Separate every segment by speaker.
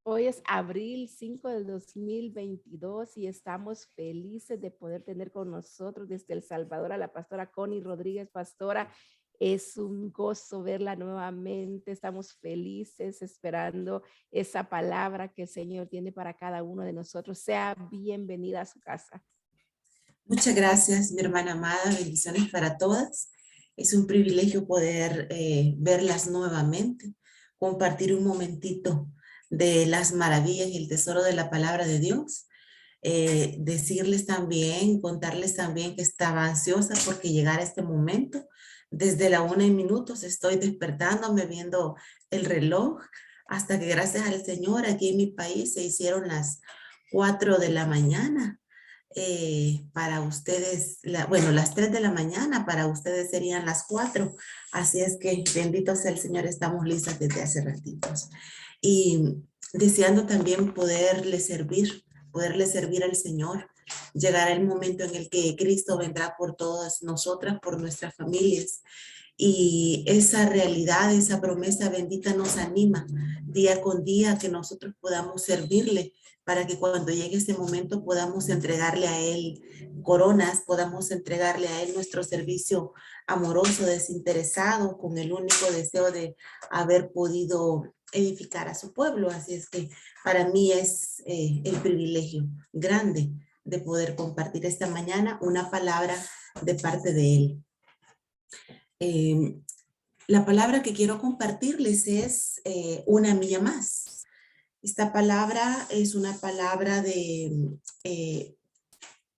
Speaker 1: Hoy es abril 5 del 2022 y estamos felices de poder tener con nosotros desde El Salvador a la pastora Connie Rodríguez. Pastora, es un gozo verla nuevamente. Estamos felices esperando esa palabra que el Señor tiene para cada uno de nosotros. Sea bienvenida a su casa.
Speaker 2: Muchas gracias, mi hermana amada. Bendiciones para todas. Es un privilegio poder verlas nuevamente, compartir un momentito de las maravillas y el tesoro de la palabra de Dios. Decirles también, contarles también que estaba ansiosa porque llegara este momento. Desde la 1:00 estoy despertándome viendo el reloj hasta que gracias al Señor aquí en mi país se hicieron las 4 de la mañana. Para ustedes, bueno, las 3 de la mañana, para ustedes serían las 4. Así es que bendito sea el Señor, estamos listas desde hace ratitos. Y deseando también poderle servir al Señor. Llegará el momento en el que Cristo vendrá por todas nosotras, por nuestras familias. Y esa realidad, esa promesa bendita nos anima día con día que nosotros podamos servirle para que cuando llegue ese momento podamos entregarle a Él coronas, podamos entregarle a Él nuestro servicio amoroso, desinteresado, con el único deseo de haber podido edificar a su pueblo. Así es que para mí es el privilegio grande de poder compartir esta mañana una palabra de parte de Él. Eh, la palabra que quiero compartirles es una milla más. Esta palabra es una palabra eh,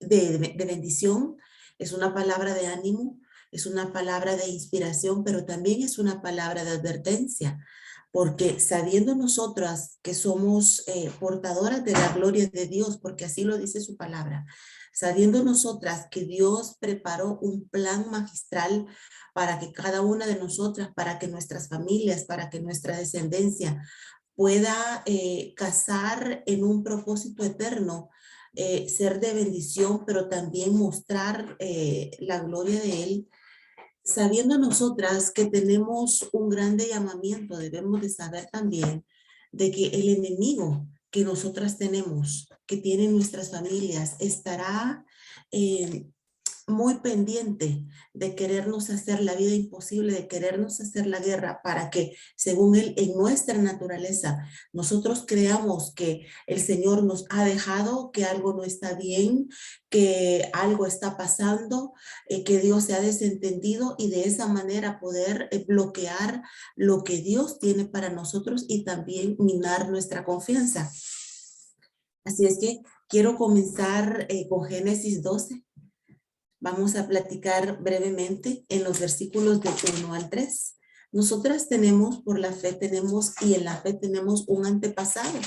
Speaker 2: de bendición, es una palabra de ánimo, es una palabra de inspiración, pero también es una palabra de advertencia, porque sabiendo nosotras que somos portadoras de la gloria de Dios, porque así lo dice su palabra, sabiendo nosotras que Dios preparó un plan magistral para que cada una de nosotras, para que nuestras familias, para que nuestra descendencia pueda casar en un propósito eterno, ser de bendición, pero también mostrar la gloria de Él. Sabiendo nosotras que tenemos un grande llamamiento, debemos de saber también de que el enemigo que nosotras tenemos, que tienen nuestras familias, estará muy pendiente de querernos hacer la vida imposible, de querernos hacer la guerra para que, según Él, en nuestra naturaleza, nosotros creamos que el Señor nos ha dejado, que algo no está bien, que algo está pasando, que Dios se ha desentendido y de esa manera poder bloquear lo que Dios tiene para nosotros y también minar nuestra confianza. Así es que quiero comenzar con Génesis 12. Vamos a platicar brevemente en los versículos de 1 al 3. Nosotras tenemos, por la fe tenemos, y en la fe tenemos un antepasado,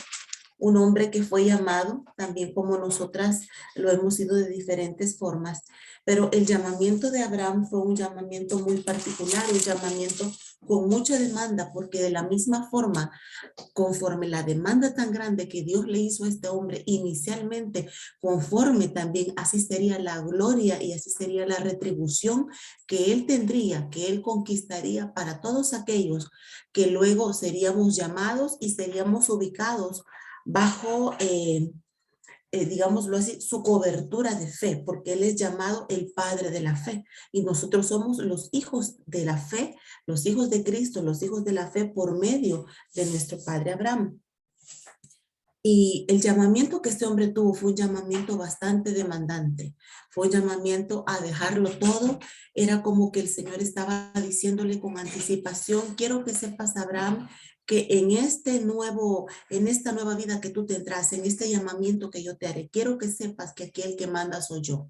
Speaker 2: un hombre que fue llamado, también como nosotras lo hemos sido de diferentes formas, pero el llamamiento de Abraham fue un llamamiento muy particular, un llamamiento con mucha demanda, porque de la misma forma, conforme la demanda tan grande que Dios le hizo a este hombre inicialmente, conforme también así sería la gloria y así sería la retribución que él tendría, que él conquistaría para todos aquellos que luego seríamos llamados y seríamos ubicados bajo, digámoslo así, su cobertura de fe, porque Él es llamado el Padre de la fe. Y nosotros somos los hijos de la fe, los hijos de Cristo, los hijos de la fe por medio de nuestro Padre Abraham. Y el llamamiento que este hombre tuvo fue un llamamiento bastante demandante, fue un llamamiento a dejarlo todo. Era como que el Señor estaba diciéndole con anticipación: quiero que sepas, Abraham, que en esta nueva vida que tú tendrás, en este llamamiento que yo te haré, quiero que sepas que aquí el que manda soy yo.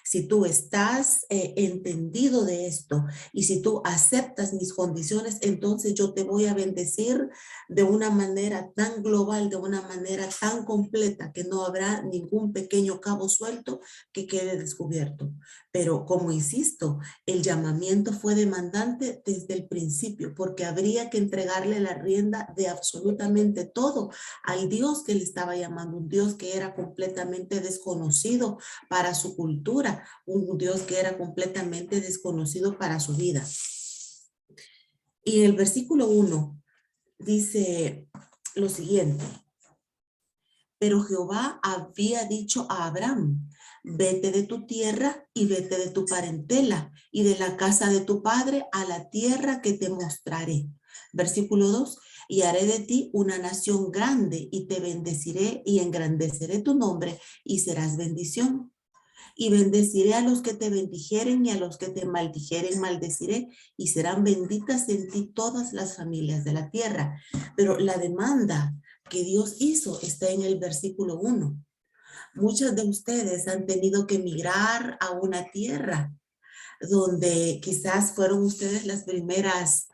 Speaker 2: Si tú estás entendido de esto y si tú aceptas mis condiciones, entonces yo te voy a bendecir de una manera tan global, de una manera tan completa, que no habrá ningún pequeño cabo suelto que quede descubierto. Pero como insisto, el llamamiento fue demandante desde el principio, porque habría que entregarle la rienda de absolutamente todo al Dios que le estaba llamando, un Dios que era completamente desconocido para su cultura, un Dios que era completamente desconocido para su vida. Y en el versículo 1 dice lo siguiente: Pero Jehová había dicho a Abraham, vete de tu tierra y vete de tu parentela y de la casa de tu padre a la tierra que te mostraré. Versículo 2, y haré de ti una nación grande y te bendeciré y engrandeceré tu nombre y serás bendición. Y bendeciré a los que te bendijeren y a los que te maldijeren maldeciré y serán benditas en ti todas las familias de la tierra. Pero la demanda que Dios hizo está en el versículo 1. Muchos de ustedes han tenido que emigrar a una tierra donde quizás fueron ustedes las primeras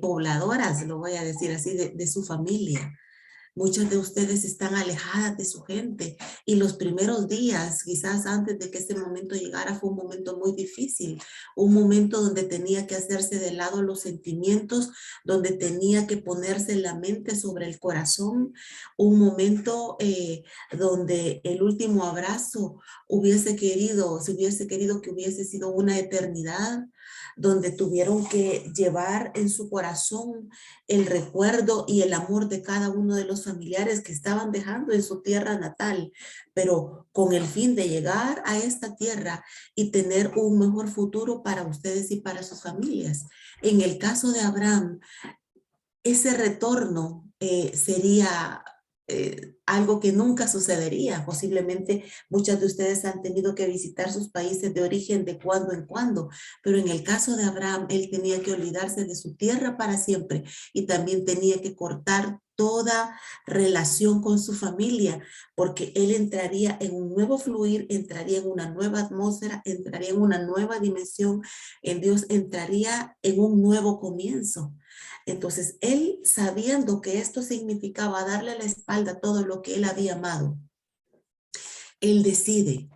Speaker 2: pobladoras, lo voy a decir así, de su familia. Muchas de ustedes están alejadas de su gente y los primeros días, quizás antes de que ese momento llegara, fue un momento muy difícil, un momento donde tenía que hacerse de lado los sentimientos, donde tenía que ponerse la mente sobre el corazón, un momento donde el último abrazo se hubiese querido que hubiese sido una eternidad, donde tuvieron que llevar en su corazón el recuerdo y el amor de cada uno de los familiares que estaban dejando en su tierra natal, pero con el fin de llegar a esta tierra y tener un mejor futuro para ustedes y para sus familias. En el caso de Abraham, ese retorno sería algo que nunca sucedería. Posiblemente muchas de ustedes han tenido que visitar sus países de origen de cuando en cuando, pero en el caso de Abraham, él tenía que olvidarse de su tierra para siempre y también tenía que cortar toda relación con su familia, porque él entraría en un nuevo fluir, entraría en una nueva atmósfera, entraría en una nueva dimensión, en Dios entraría en un nuevo comienzo. Entonces, él, sabiendo que esto significaba darle la espalda a todo lo que él había amado, él decide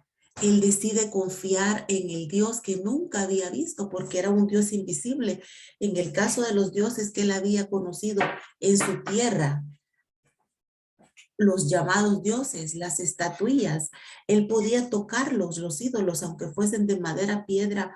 Speaker 2: confiar en el Dios que nunca había visto, porque era un Dios invisible. En el caso de los dioses que él había conocido en su tierra, los llamados dioses, las estatuillas, él podía tocarlos, los ídolos, aunque fuesen de madera, piedra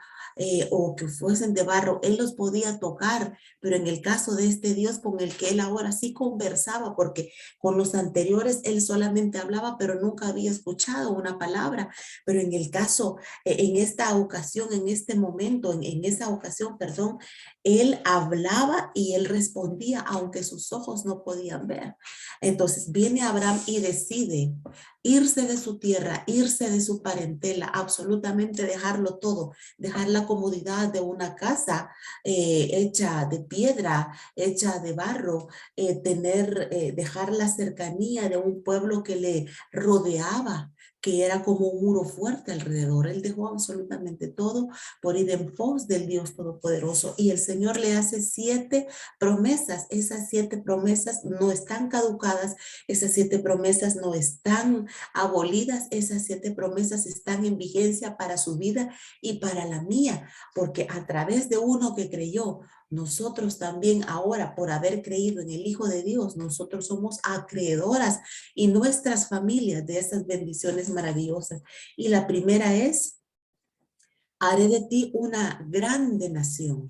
Speaker 2: o que fuesen de barro, él los podía tocar, pero en el caso de este Dios con el que él ahora sí conversaba, porque con los anteriores él solamente hablaba, pero nunca había escuchado una palabra, pero en el caso, en esta ocasión, en este momento, en esa ocasión, perdón, él hablaba y él respondía, aunque sus ojos no podían ver. Entonces viene Abraham y decide irse de su tierra, irse de su parentela, absolutamente dejarlo todo, dejar la comodidad de una casa hecha de piedra, hecha de barro, dejar la cercanía de un pueblo que le rodeaba, que era como un muro fuerte alrededor. Él dejó absolutamente todo por ir en pos del Dios Todopoderoso. Y el Señor le hace 7 promesas. Esas 7 promesas no están caducadas, esas 7 promesas no están abolidas, esas 7 promesas están en vigencia para su vida y para la mía, porque a través de uno que creyó, nosotros también ahora, por haber creído en el Hijo de Dios, nosotros somos acreedoras y nuestras familias de esas bendiciones maravillosas. Y la primera es, haré de ti una grande nación.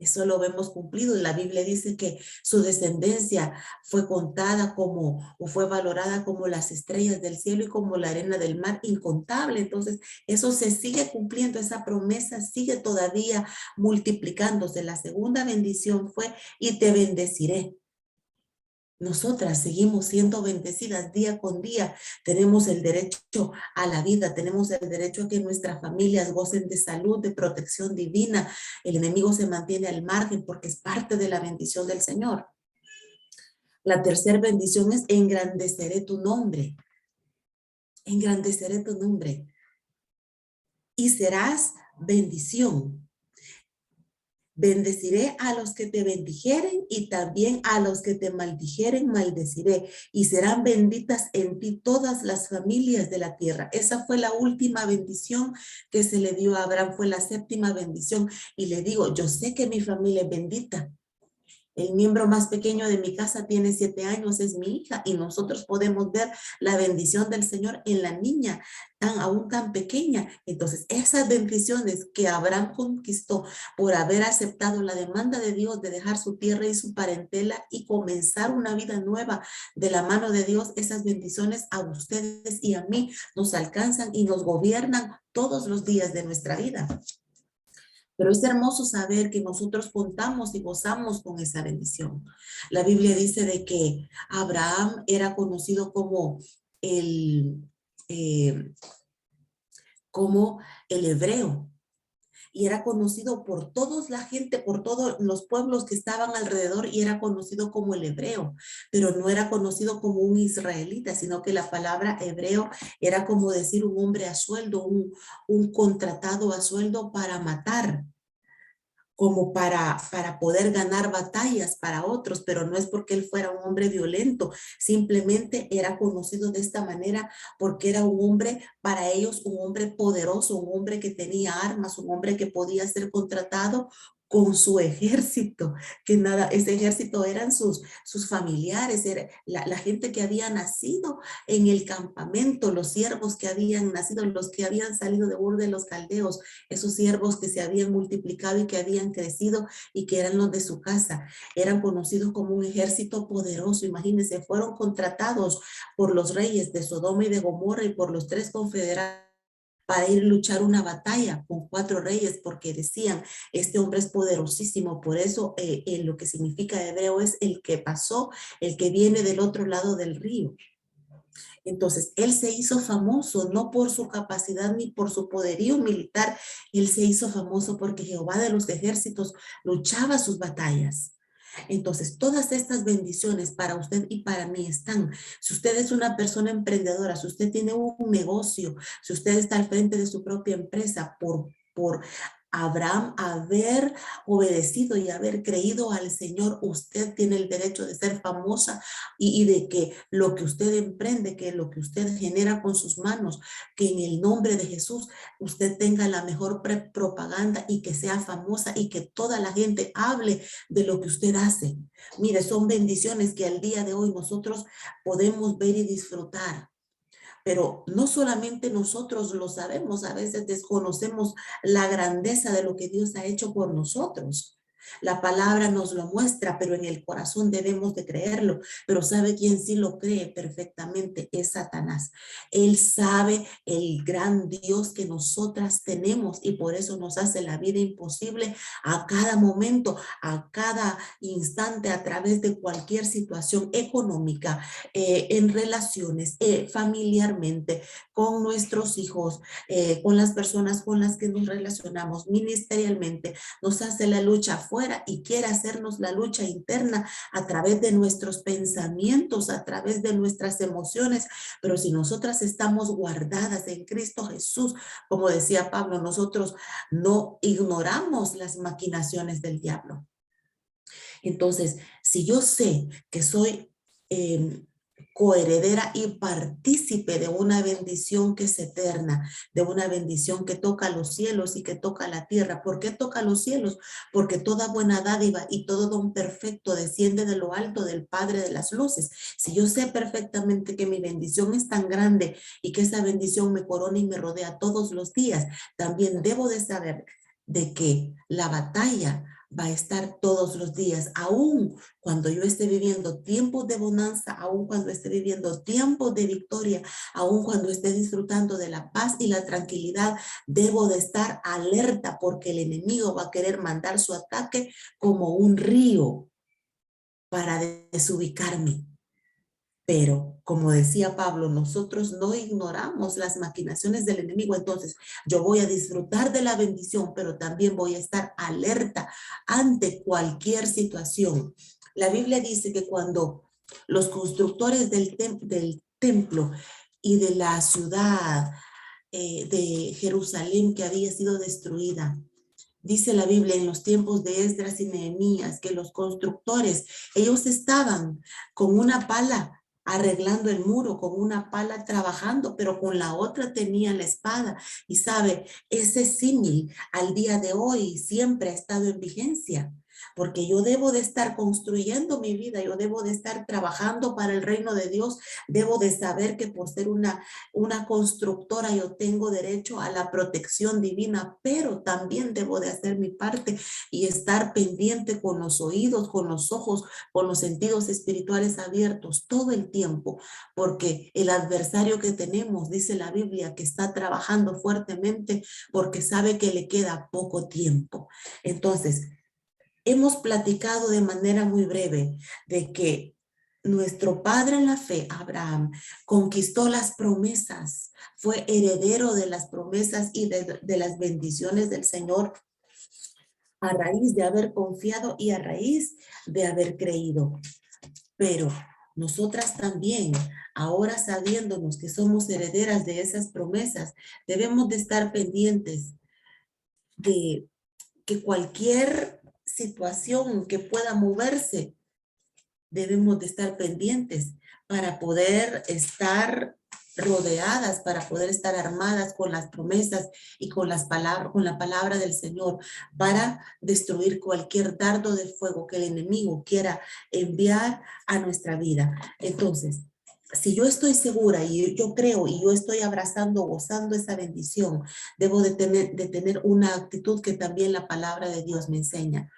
Speaker 2: Eso lo vemos cumplido. La Biblia dice que su descendencia fue contada como, o fue valorada como las estrellas del cielo y como la arena del mar, incontable. Entonces, eso se sigue cumpliendo, esa promesa sigue todavía multiplicándose. La segunda bendición fue, y te bendeciré. Nosotras seguimos siendo bendecidas día con día. Tenemos el derecho a la vida, tenemos el derecho a que nuestras familias gocen de salud, de protección divina. El enemigo se mantiene al margen porque es parte de la bendición del Señor. La tercera bendición es engrandeceré tu nombre. Engrandeceré tu nombre. Y serás bendición. Bendeciré a los que te bendijeren y también a los que te maldijeren maldeciré y serán benditas en ti todas las familias de la tierra. Esa fue la última bendición que se le dio a Abraham, fue la 7ª bendición. Y le digo, yo sé que mi familia es bendita. El miembro más pequeño de mi casa tiene 7 años, es mi hija, y nosotros podemos ver la bendición del Señor en la niña, aún tan pequeña. Entonces, esas bendiciones que Abraham conquistó por haber aceptado la demanda de Dios de dejar su tierra y su parentela y comenzar una vida nueva de la mano de Dios, esas bendiciones a ustedes y a mí nos alcanzan y nos gobiernan todos los días de nuestra vida. Pero es hermoso saber que nosotros contamos y gozamos con esa bendición. La Biblia dice de que Abraham era conocido el, eh, como el hebreo. Y era conocido por toda la gente, por todos los pueblos que estaban alrededor, y era conocido como el hebreo, pero no era conocido como un israelita, sino que la palabra hebreo era como decir un hombre a sueldo, un contratado a sueldo para matar, como para poder ganar batallas para otros, pero no es porque él fuera un hombre violento, simplemente era conocido de esta manera porque era un hombre, para ellos, un hombre poderoso, un hombre que tenía armas, un hombre que podía ser contratado con su ejército, que nada, ese ejército eran sus familiares, era la gente que había nacido en el campamento, los siervos que habían nacido, los que habían salido de Ur de los Caldeos, esos siervos que se habían multiplicado y que habían crecido y que eran los de su casa, eran conocidos como un ejército poderoso. Imagínense, fueron contratados por los reyes de Sodoma y de Gomorra y por los 3 confederados para ir a luchar una batalla con 4 reyes, porque decían, este hombre es poderosísimo. Por eso lo que significa hebreo es el que pasó, el que viene del otro lado del río. Entonces, él se hizo famoso no por su capacidad ni por su poderío militar, él se hizo famoso porque Jehová de los ejércitos luchaba sus batallas. Entonces, todas estas bendiciones para usted y para mí están. Si usted es una persona emprendedora, si usted tiene un negocio, si usted está al frente de su propia empresa, por Abraham haber obedecido y haber creído al Señor, usted tiene el derecho de ser famosa y de que lo que usted emprende, que lo que usted genera con sus manos, que en el nombre de Jesús usted tenga la mejor propaganda y que sea famosa y que toda la gente hable de lo que usted hace. Mire, son bendiciones que al día de hoy nosotros podemos ver y disfrutar. Pero no solamente nosotros lo sabemos, a veces desconocemos la grandeza de lo que Dios ha hecho por nosotros. La palabra nos lo muestra, pero en el corazón debemos de creerlo. Pero ¿sabe quién sí lo cree perfectamente? Es Satanás. Él sabe el gran Dios que nosotras tenemos y por eso nos hace la vida imposible a cada momento, a cada instante, a través de cualquier situación económica, en relaciones, familiarmente, con nuestros hijos, con las personas con las que nos relacionamos, ministerialmente. Nos hace la lucha afuera y quiere hacernos la lucha interna a través de nuestros pensamientos, a través de nuestras emociones. Pero si nosotras estamos guardadas en Cristo Jesús, como decía Pablo, nosotros no ignoramos las maquinaciones del diablo. Entonces, si yo sé que soy coheredera y partícipe de una bendición que es eterna, de una bendición que toca los cielos y que toca la tierra. ¿Por qué toca los cielos? Porque toda buena dádiva y todo don perfecto desciende de lo alto del Padre de las luces. Si yo sé perfectamente que mi bendición es tan grande y que esa bendición me corona y me rodea todos los días, también debo de saber de que la batalla va a estar todos los días, aún cuando yo esté viviendo tiempos de bonanza, aún cuando esté viviendo tiempos de victoria, aún cuando esté disfrutando de la paz y la tranquilidad, debo de estar alerta porque el enemigo va a querer mandar su ataque como un río para desubicarme. Pero, como decía Pablo, nosotros no ignoramos las maquinaciones del enemigo. Entonces, yo voy a disfrutar de la bendición, pero también voy a estar alerta ante cualquier situación. La Biblia dice que cuando los constructores del templo y de la ciudad de Jerusalén que había sido destruida, dice la Biblia en los tiempos de Esdras y Nehemías que los constructores, ellos estaban con una pala arreglando el muro, con una pala trabajando, pero con la otra tenían la espada. Y sabe, ese símil al día de hoy siempre ha estado en vigencia. porque yo debo de estar construyendo mi vida, yo debo de estar trabajando para el reino de Dios, debo de saber que por ser una constructora yo tengo derecho a la protección divina, pero también debo de hacer mi parte y estar pendiente con los oídos, con los ojos, con los sentidos espirituales abiertos todo el tiempo, porque el adversario que tenemos, dice la Biblia, que está trabajando fuertemente porque sabe que le queda poco tiempo. Entonces, hemos platicado de manera muy breve de que nuestro padre en la fe, Abraham, conquistó las promesas, fue heredero de las promesas y de las bendiciones del Señor a raíz de haber confiado y a raíz de haber creído. Pero nosotras también, ahora sabiéndonos que somos herederas de esas promesas, debemos de estar pendientes de que cualquier situación que pueda moverse, debemos de estar pendientes para poder estar rodeadas, para poder estar armadas con las promesas y con la palabra del Señor, para destruir cualquier dardo de fuego que el enemigo quiera enviar a nuestra vida. Entonces, si yo estoy segura y yo creo y yo estoy abrazando, gozando esa bendición, debo de tener una actitud que también la palabra de Dios me enseña.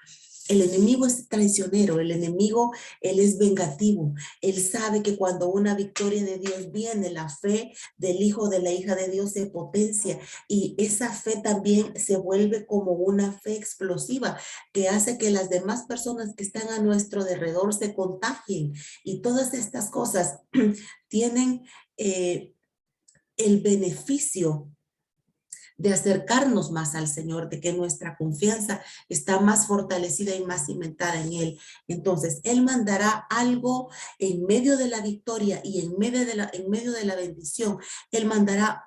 Speaker 2: El enemigo es traicionero, el enemigo, él es vengativo. Él sabe que cuando una victoria de Dios viene, la fe del hijo, de la hija de Dios se potencia y esa fe también se vuelve como una fe explosiva que hace que las demás personas que están a nuestro alrededor se contagien. Y todas estas cosas tienen el beneficio de acercarnos más al Señor, de que nuestra confianza está más fortalecida y más cimentada en Él. Entonces, Él mandará algo en medio de la victoria y en medio de la bendición. Él mandará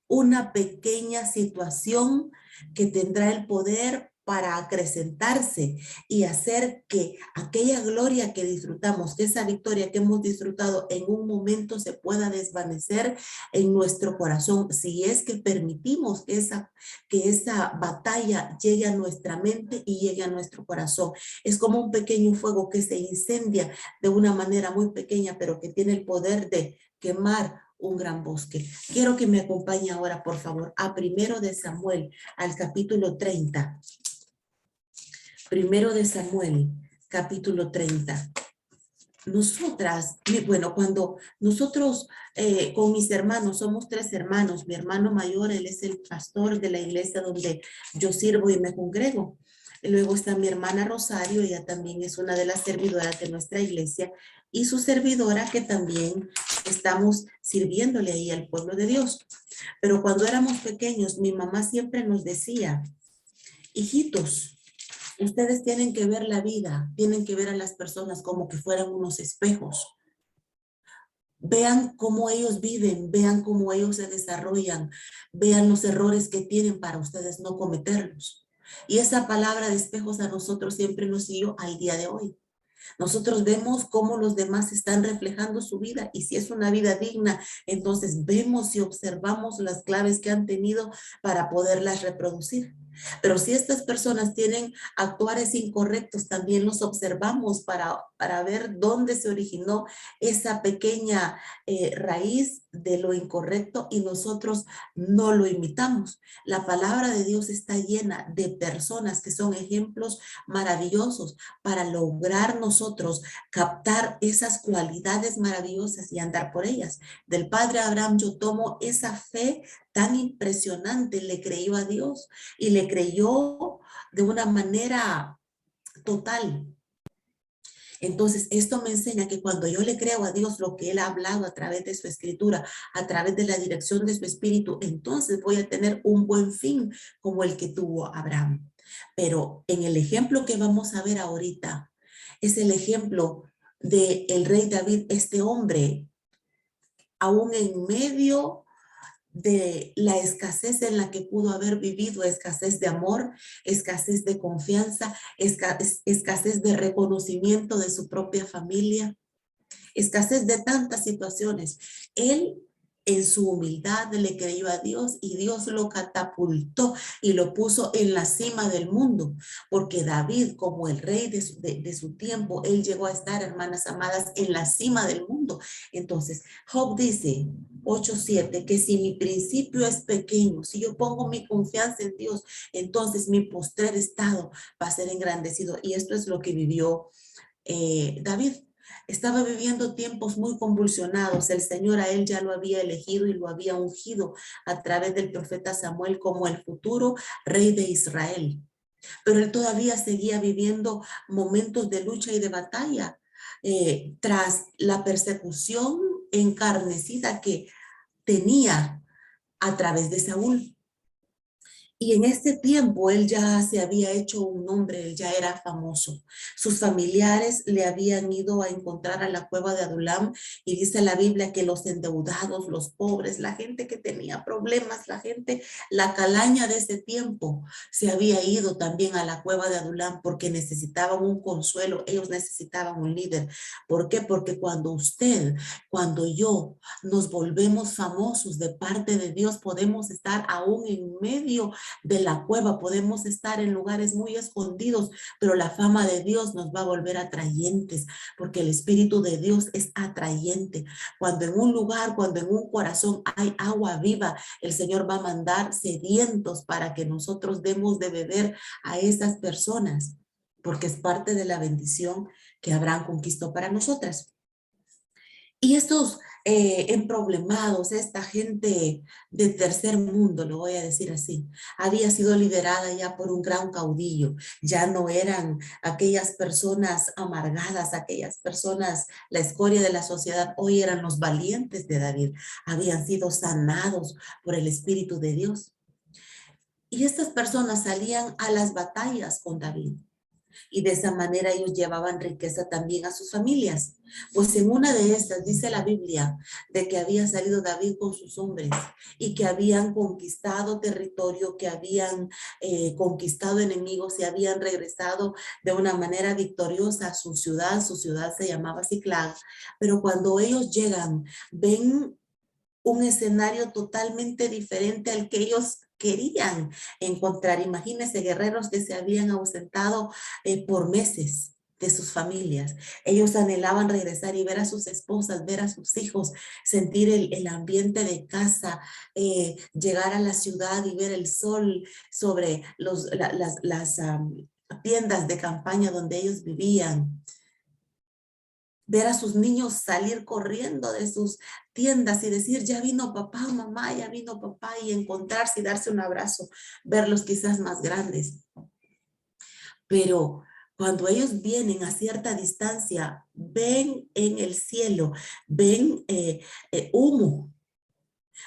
Speaker 2: una pequeña situación que tendrá el poder para acrecentarse y hacer que aquella gloria que disfrutamos, que esa victoria que hemos disfrutado en un momento se pueda desvanecer en nuestro corazón, si es que permitimos que esa batalla llegue a nuestra mente y llegue a nuestro corazón. Es como un pequeño fuego que se incendia de una manera muy pequeña, pero que tiene el poder de quemar un gran bosque. Quiero que me acompañe ahora, por favor, a 1 de Samuel, al capítulo 30. 1 de Samuel, capítulo 30. Nosotras, bueno, cuando nosotros con mis hermanos, somos 3 hermanos, mi hermano mayor, él es el pastor de la iglesia donde yo sirvo y me congrego. Luego está mi hermana Rosario, ella también es una de las servidoras de nuestra iglesia, y su servidora que también estamos sirviéndole ahí al pueblo de Dios. Pero cuando éramos pequeños, mi mamá siempre nos decía, hijitos, ustedes tienen que ver la vida, tienen que ver a las personas como que fueran unos espejos. Vean cómo ellos viven, vean cómo ellos se desarrollan, vean los errores que tienen para ustedes no cometerlos. Y esa palabra de espejos a nosotros siempre nos siguió al día de hoy. Nosotros vemos cómo los demás están reflejando su vida y si es una vida digna, entonces vemos y observamos las claves que han tenido para poderlas reproducir. Pero si estas personas tienen actuares incorrectos, también los observamos para ver dónde se originó esa pequeña raíz de lo incorrecto y nosotros no lo imitamos. La palabra de Dios está llena de personas que son ejemplos maravillosos para lograr nosotros captar esas cualidades maravillosas y andar por ellas. Del padre Abraham yo tomo esa fe tan impresionante, le creyó a Dios y le creyó de una manera total. Entonces, esto me enseña que cuando yo le creo a Dios lo que Él ha hablado a través de su escritura, a través de la dirección de su espíritu, entonces voy a tener un buen fin como el que tuvo Abraham. Pero en el ejemplo que vamos a ver ahorita, es el ejemplo del rey David, este hombre, aún en medio de la escasez en la que pudo haber vivido, escasez de amor, escasez de confianza, escasez de reconocimiento de su propia familia, escasez de tantas situaciones. Él en su humildad le creyó a Dios y Dios lo catapultó y lo puso en la cima del mundo, porque David, como el rey de su tiempo, él llegó a estar, hermanas amadas, en la cima del mundo. Entonces, Job dice 8:7, que si mi principio es pequeño, si yo pongo mi confianza en Dios, entonces mi postrer estado va a ser engrandecido. Y esto es lo que vivió David. Estaba viviendo tiempos muy convulsionados. El Señor a él ya lo había elegido y lo había ungido a través del profeta Samuel como el futuro rey de Israel. Pero él todavía seguía viviendo momentos de lucha y de batalla tras la persecución encarnecida que tenía a través de Saúl. Y en este tiempo él ya se había hecho un nombre, él ya era famoso. Sus familiares le habían ido a encontrar a la cueva de Adulam y dice la Biblia que los endeudados, los pobres, la gente que tenía problemas, la gente, la calaña de ese tiempo se había ido también a la cueva de Adulam porque necesitaban un consuelo, ellos necesitaban un líder. ¿Por qué? Porque cuando yo nos volvemos famosos de parte de Dios, podemos estar aún en medio de la cueva, podemos estar en lugares muy escondidos, pero la fama de Dios nos va a volver atrayentes, porque el Espíritu de Dios es atrayente. Cuando en un lugar, cuando en un corazón hay agua viva, el Señor va a mandar sedientos para que nosotros demos de beber a esas personas, porque es parte de la bendición que Abraham conquistó para nosotras. Y estos emproblemados, esta gente de tercer mundo, lo voy a decir así, había sido liderada ya por un gran caudillo. Ya no eran aquellas personas amargadas, aquellas personas, la escoria de la sociedad. Hoy eran los valientes de David. Habían sido sanados por el Espíritu de Dios. Y estas personas salían a las batallas con David. Y de esa manera ellos llevaban riqueza también a sus familias. Pues en una de estas dice la Biblia de que había salido David con sus hombres y que habían conquistado territorio, que habían conquistado enemigos y habían regresado de una manera victoriosa a su ciudad se llamaba Siclag, pero cuando ellos llegan, ven un escenario totalmente diferente al que ellos querían encontrar. Imagínense guerreros que se habían ausentado por meses de sus familias. Ellos anhelaban regresar y ver a sus esposas, ver a sus hijos, sentir el ambiente de casa, llegar a la ciudad y ver el sol sobre las tiendas de campaña donde ellos vivían, ver a sus niños salir corriendo de sus tiendas y decir, ya vino papá, mamá, ya vino papá, y encontrarse y darse un abrazo, verlos quizás más grandes. Pero cuando ellos vienen a cierta distancia, ven en el cielo, ven humo,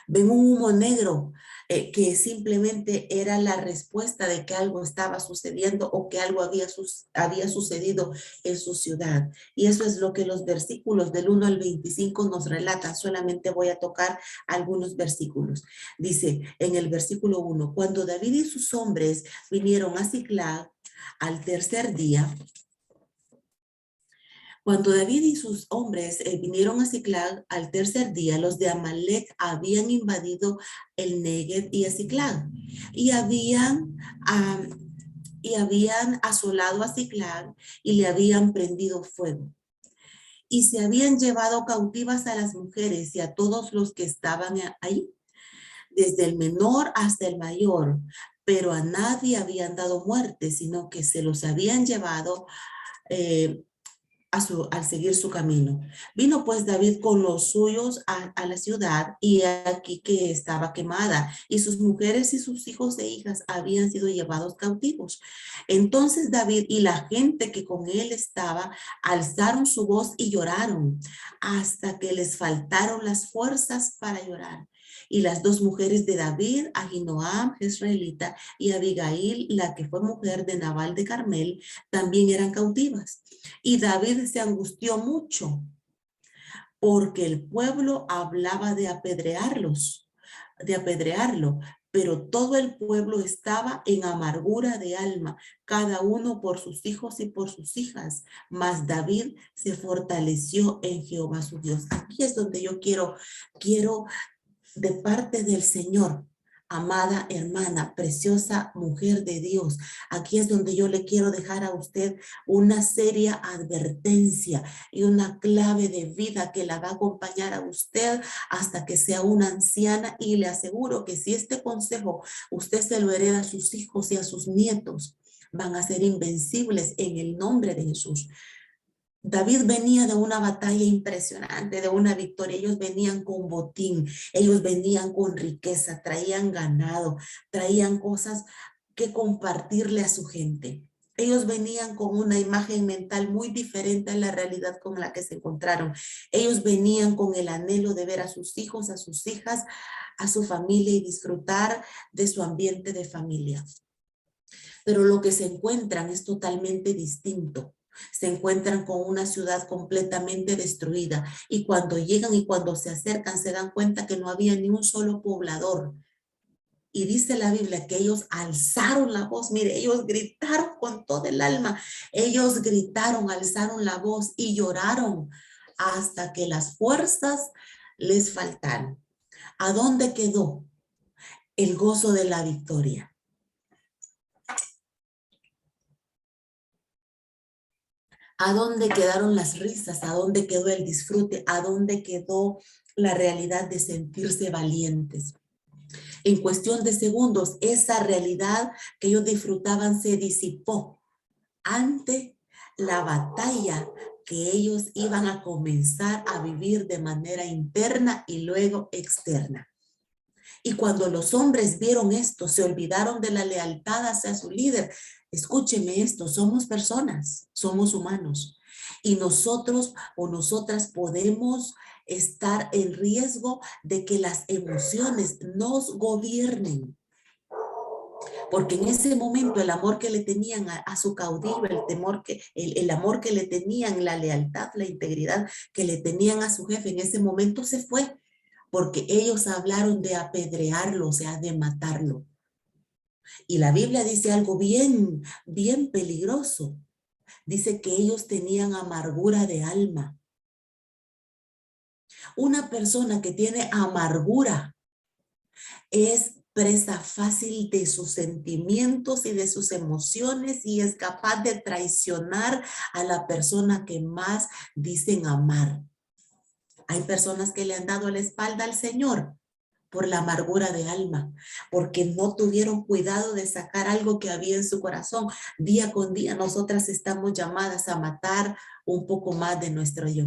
Speaker 2: ven un humo negro que simplemente era la respuesta de que algo estaba sucediendo o que algo había sucedido en su ciudad. Y eso es lo que los versículos del 1 al 25 nos relatan. Solamente voy a tocar algunos versículos. Dice en el versículo 1, cuando David y sus hombres vinieron a Siclag al tercer día, cuando David y sus hombres vinieron a Siclag al tercer día, los de Amalec habían invadido el Negev y a Siclag y habían asolado a Siclag y le habían prendido fuego. Y se habían llevado cautivas a las mujeres y a todos los que estaban ahí, desde el menor hasta el mayor, pero a nadie habían dado muerte, sino que se los habían llevado al seguir su camino. Vino pues David con los suyos a la ciudad y aquí que estaba quemada y sus mujeres y sus hijos e hijas habían sido llevados cautivos. Entonces David y la gente que con él estaba alzaron su voz y lloraron hasta que les faltaron las fuerzas para llorar. Y las dos mujeres de David, Ahinoam, jezreelita, y Abigail, la que fue mujer de Nabal de Carmel, también eran cautivas. Y David se angustió mucho porque el pueblo hablaba de apedrearlo, pero todo el pueblo estaba en amargura de alma, cada uno por sus hijos y por sus hijas. Mas David se fortaleció en Jehová su Dios. Aquí es donde yo quiero de parte del Señor. Amada hermana, preciosa mujer de Dios, aquí es donde yo le quiero dejar a usted una seria advertencia y una clave de vida que la va a acompañar a usted hasta que sea una anciana, y le aseguro que si este consejo usted se lo hereda a sus hijos y a sus nietos, van a ser invencibles en el nombre de Jesús. David venía de una batalla impresionante, de una victoria. Ellos venían con botín, ellos venían con riqueza, traían ganado, traían cosas que compartirle a su gente. Ellos venían con una imagen mental muy diferente a la realidad con la que se encontraron. Ellos venían con el anhelo de ver a sus hijos, a sus hijas, a su familia y disfrutar de su ambiente de familia. Pero lo que se encuentran es totalmente distinto. Se encuentran con una ciudad completamente destruida, y cuando llegan y cuando se acercan se dan cuenta que no había ni un solo poblador. Y dice la Biblia que ellos alzaron la voz. Mire, ellos gritaron con todo el alma. Ellos gritaron, alzaron la voz y lloraron hasta que las fuerzas les faltaron. ¿A dónde quedó el gozo de la victoria? ¿A dónde quedaron las risas? ¿A dónde quedó el disfrute? ¿A dónde quedó la realidad de sentirse valientes? En cuestión de segundos, esa realidad que ellos disfrutaban se disipó ante la batalla que ellos iban a comenzar a vivir de manera interna y luego externa. Y cuando los hombres vieron esto, se olvidaron de la lealtad hacia su líder. Escúcheme esto, somos personas, somos humanos. Y nosotros o nosotras podemos estar en riesgo de que las emociones nos gobiernen. Porque en ese momento el amor que le tenían a su caudillo, el amor que le tenían, la lealtad, la integridad que le tenían a su jefe, en ese momento se fue. Porque ellos hablaron de apedrearlo, o sea, de matarlo. Y la Biblia dice algo bien, bien peligroso. Dice que ellos tenían amargura de alma. Una persona que tiene amargura es presa fácil de sus sentimientos y de sus emociones, y es capaz de traicionar a la persona que más dicen amar. Hay personas que le han dado la espalda al Señor por la amargura de alma, porque no tuvieron cuidado de sacar algo que había en su corazón. Día con día nosotras estamos llamadas a matar un poco más de nuestro yo.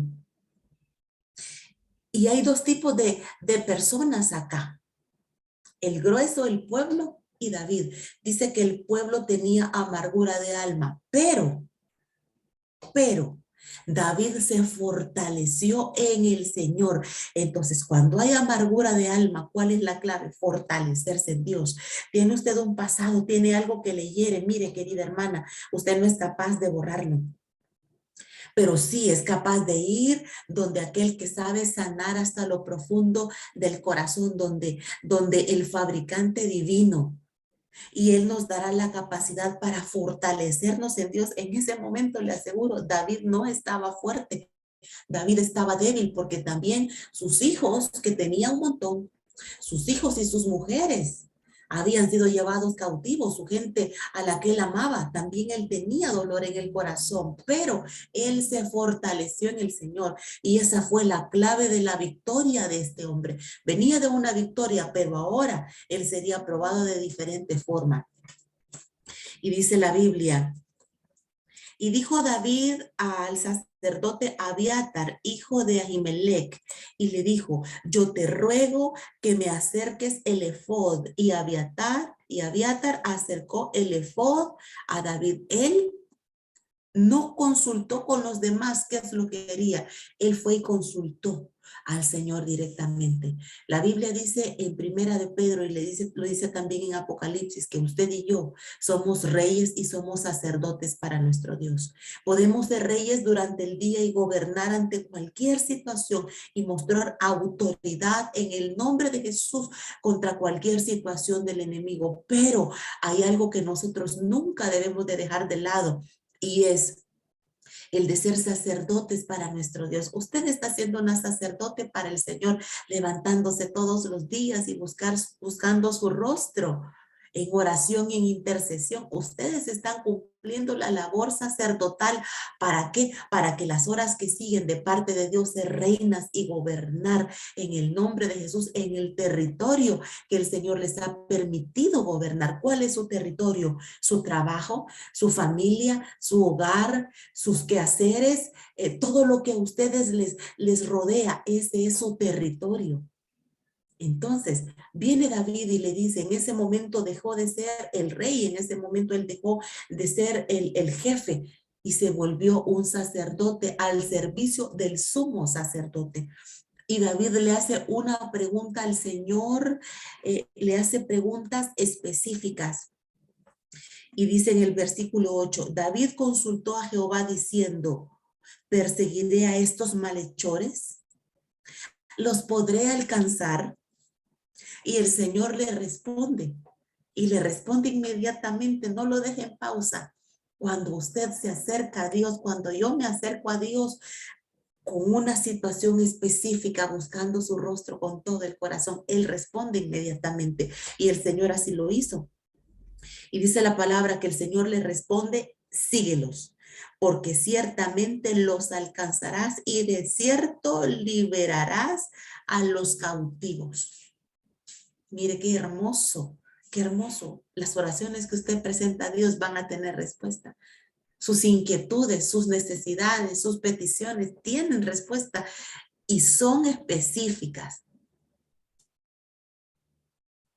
Speaker 2: Y hay dos tipos de personas acá: el grueso, el pueblo, y David. Dice que el pueblo tenía amargura de alma, pero David se fortaleció en el Señor. Entonces, cuando hay amargura de alma, ¿cuál es la clave? Fortalecerse en Dios. Tiene usted un pasado, tiene algo que le hiere. Mire, querida hermana, usted no es capaz de borrarlo, pero sí es capaz de ir donde aquel que sabe sanar hasta lo profundo del corazón, donde el fabricante divino, y Él nos dará la capacidad para fortalecernos en Dios. En ese momento, le aseguro, David no estaba fuerte, David estaba débil, porque también sus hijos, que tenía un montón, sus hijos y sus mujeres habían sido llevados cautivos, su gente a la que él amaba, también él tenía dolor en el corazón, pero él se fortaleció en el Señor, y esa fue la clave de la victoria de este hombre. Venía de una victoria, pero ahora él sería probado de diferente forma. Y dice la Biblia: y dijo David al sacerdote Abiatar, hijo de Ahimelech, y le dijo: yo te ruego que me acerques el efod. Y Abiatar acercó el efod a David. Él no consultó con los demás qué es lo que quería. Él fue y consultó al Señor directamente. La Biblia dice en Primera de Pedro, y lo dice también en Apocalipsis, que usted y yo somos reyes y somos sacerdotes para nuestro Dios. Podemos ser reyes durante el día y gobernar ante cualquier situación y mostrar autoridad en el nombre de Jesús contra cualquier situación del enemigo. Pero hay algo que nosotros nunca debemos de dejar de lado, y es el de ser sacerdotes para nuestro Dios. Usted está siendo una sacerdote para el Señor, levantándose todos los días y buscando su rostro en oración y en intercesión. Ustedes están cumpliendo la labor sacerdotal. ¿Para qué? Para que las horas que siguen de parte de Dios ser reinas y gobernar en el nombre de Jesús en el territorio que el Señor les ha permitido gobernar. ¿Cuál es su territorio? Su trabajo, su familia, su hogar, sus quehaceres, todo lo que a ustedes les rodea. Ese es su territorio. Entonces, viene David y le dice, en ese momento dejó de ser el rey, en ese momento él dejó de ser el jefe y se volvió un sacerdote al servicio del sumo sacerdote. Y David le hace una pregunta al Señor, le hace preguntas específicas. Y dice en el versículo 8, David consultó a Jehová diciendo, ¿perseguiré a estos malhechores? ¿Los podré alcanzar? Y el Señor le responde, y le responde inmediatamente, no lo deje en pausa. Cuando usted se acerca a Dios, cuando yo me acerco a Dios con una situación específica, buscando su rostro con todo el corazón, Él responde inmediatamente. Y el Señor así lo hizo. Y dice la palabra que el Señor le responde, síguelos, porque ciertamente los alcanzarás y de cierto liberarás a los cautivos. Mire qué hermoso, qué hermoso. Las oraciones que usted presenta a Dios van a tener respuesta. Sus inquietudes, sus necesidades, sus peticiones tienen respuesta y son específicas.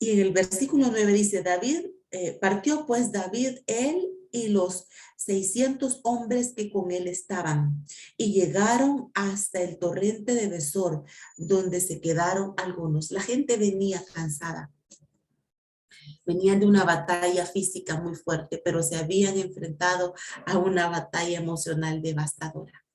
Speaker 2: Y en el versículo 9 dice, partió pues David, él y los 600 hombres que con él estaban, y llegaron hasta el torrente de Besor, donde se quedaron algunos. La gente venía cansada. Venían de una batalla física muy fuerte, pero se habían enfrentado a una batalla emocional devastadora.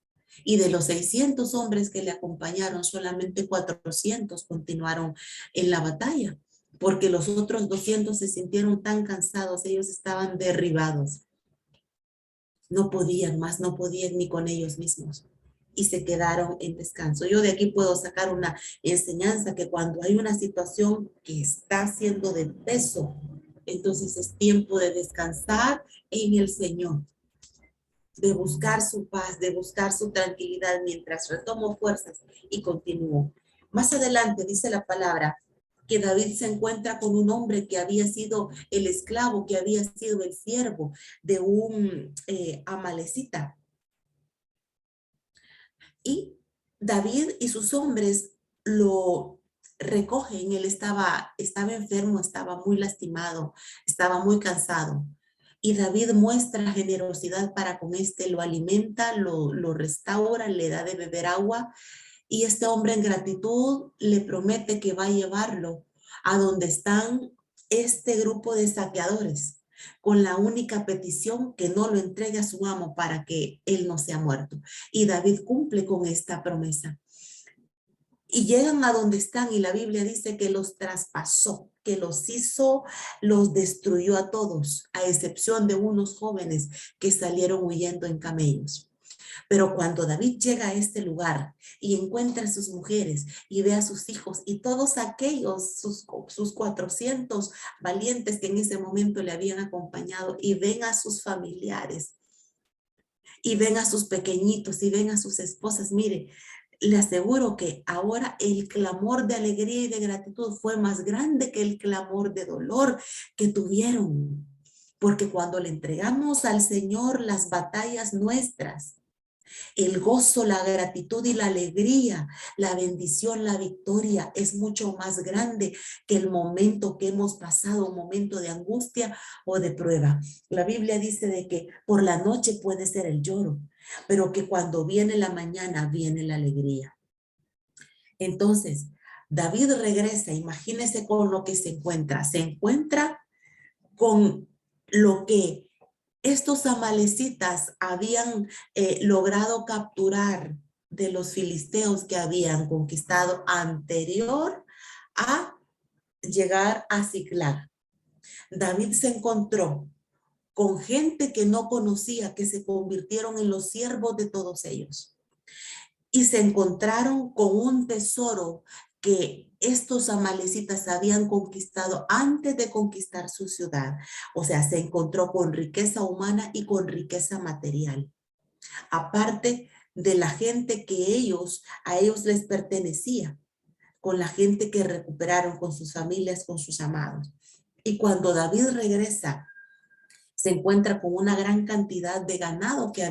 Speaker 2: Y de los 600 hombres que le acompañaron, solamente 400 continuaron en la batalla, porque los otros 200 se sintieron tan cansados, ellos estaban derribados. No podían más, no podían ni con ellos mismos. Y se quedaron en descanso. Yo de aquí puedo sacar una enseñanza que cuando hay una situación que está siendo de peso, entonces es tiempo de descansar en el Señor, de buscar su paz, de buscar su tranquilidad mientras retomo fuerzas y continúo. Más adelante dice la palabra que David se encuentra con un hombre que había sido el esclavo, que había sido el siervo de un amalecita. Y David y sus hombres lo recogen. Él estaba enfermo, estaba muy lastimado, estaba muy cansado. Y David muestra generosidad para con lo alimenta, lo restaura, le da de beber agua. Y este hombre en gratitud le promete que va a llevarlo a donde están este grupo de saqueadores, con la única petición que no lo entregue a su amo para que él no sea muerto. Y David cumple con esta promesa. Y llegan a donde están y la Biblia dice que los traspasó, que los destruyó a todos, a excepción de unos jóvenes que salieron huyendo en camellos. Pero cuando David llega a este lugar y encuentra a sus mujeres y ve a sus hijos y todos aquellos, sus 400 valientes que en ese momento le habían acompañado, y ven a sus familiares y ven a sus pequeñitos y ven a sus esposas, mire, le aseguro que ahora el clamor de alegría y de gratitud fue más grande que el clamor de dolor que tuvieron. Porque cuando le entregamos al Señor las batallas nuestras, el gozo, la gratitud y la alegría, la bendición, la victoria es mucho más grande que el momento que hemos pasado, un momento de angustia o de prueba. La Biblia dice de que por la noche puede ser el lloro, pero que cuando viene la mañana viene la alegría. Entonces, David regresa, imagínese con lo que se encuentra con lo que estos amalecitas habían logrado capturar de los filisteos que habían conquistado anterior a llegar a Ziklag. David se encontró con gente que no conocía, que se convirtieron en los siervos de todos ellos. Y se encontraron con un tesoro que estos amalecitas habían conquistado antes de conquistar su ciudad. O sea, se encontró con riqueza humana y con riqueza material. Aparte de la gente que a ellos les pertenecía, con la gente que recuperaron, con sus familias, con sus amados. Y cuando David regresa, se encuentra con una gran cantidad de ganado que